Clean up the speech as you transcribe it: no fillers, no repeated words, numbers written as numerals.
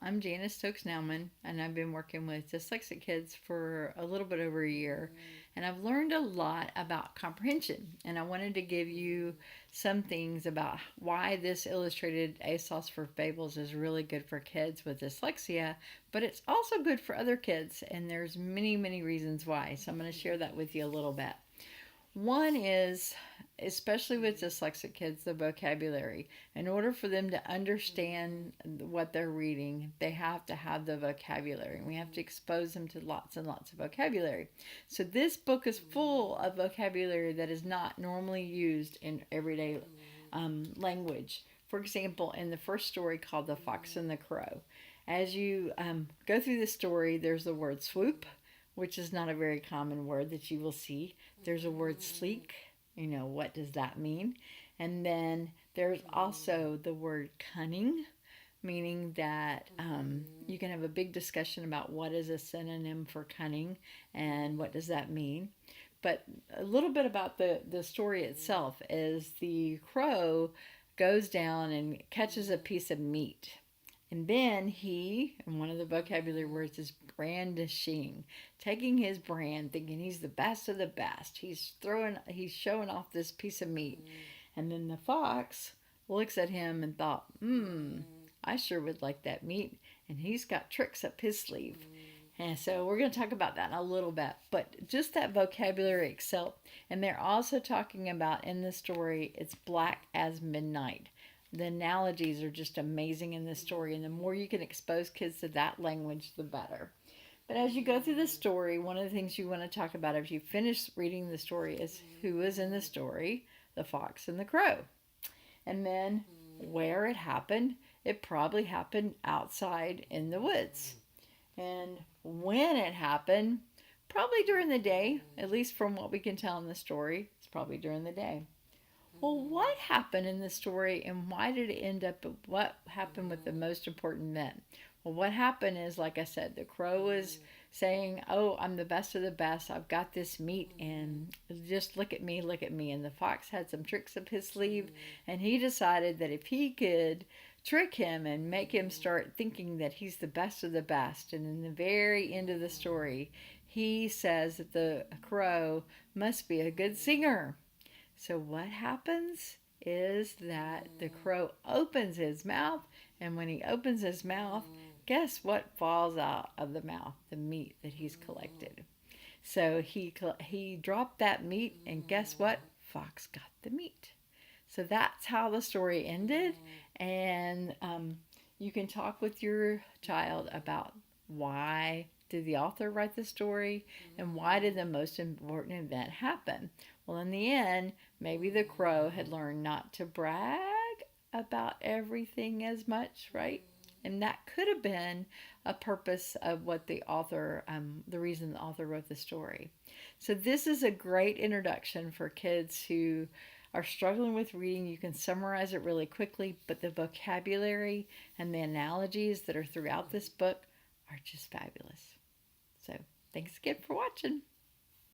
I'm Janice Stokes Nauman, and I've been working with dyslexic kids for a little bit over a year. And I've learned a lot about comprehension. And I wanted to give you some things about why this illustrated Aesop for Fables is really good for kids with dyslexia, but it's also good for other kids. And there's many, many reasons why. So I'm going to share that with you a little bit. One is, especially with dyslexic kids, the vocabulary. In order for them to understand what they're reading, they have to have the vocabulary. We have to expose them to lots and lots of vocabulary. So, this book is full of vocabulary that is not normally used in everyday language. For example, in the first story called The Fox and the Crow, as you go through the story, there's the word swoop, which is not a very common word that you will see. There's a word sleek. What does that mean? And then there's also the word cunning, meaning that you can have a big discussion about what is a synonym for cunning and what does that mean. But a little bit about the story itself is the crow goes down and catches a piece of meat. And then and one of the vocabulary words is brandishing, taking his brand, thinking he's the best of the best. He's showing off this piece of meat. And then the fox looks at him and thought, I sure would like that meat. And he's got tricks up his sleeve. And so we're going to talk about that in a little bit. But just that vocabulary itself. And they're also talking about in the story, it's black as midnight. The analogies are just amazing in this story, and the more you can expose kids to that language, the better. But as you go through the story, one of the things you want to talk about if you finish reading the story is who is in the story, the fox and the crow. And then where it happened, it probably happened outside in the woods. And when it happened, probably during the day, at least from what we can tell in the story, it's probably during the day. Well, what happened in the story and why did it end up? What happened with the most important men? Well, what happened is, like I said, the crow was saying, "Oh, I'm the best of the best. I've got this meat, and just look at me, look at me." And the fox had some tricks up his sleeve, and he decided that if he could trick him and make him start thinking that he's the best of the best, and in the very end of the story, he says that the crow must be a good singer. So, what happens is that the crow opens his mouth, and when he opens his mouth, guess what falls out of the mouth? The meat that he's collected. So, he dropped that meat, and guess what? Fox got the meat. So, that's how the story ended. And you can talk with your child about why did the author write the story and why did the most important event happen. Well, in the end, maybe the crow had learned not to brag about everything as much, right? And that could have been a purpose of what the reason the author wrote the story. So this is a great introduction for kids who are struggling with reading. You can summarize it really quickly, but the vocabulary and the analogies that are throughout this book are just fabulous. So thanks again for watching.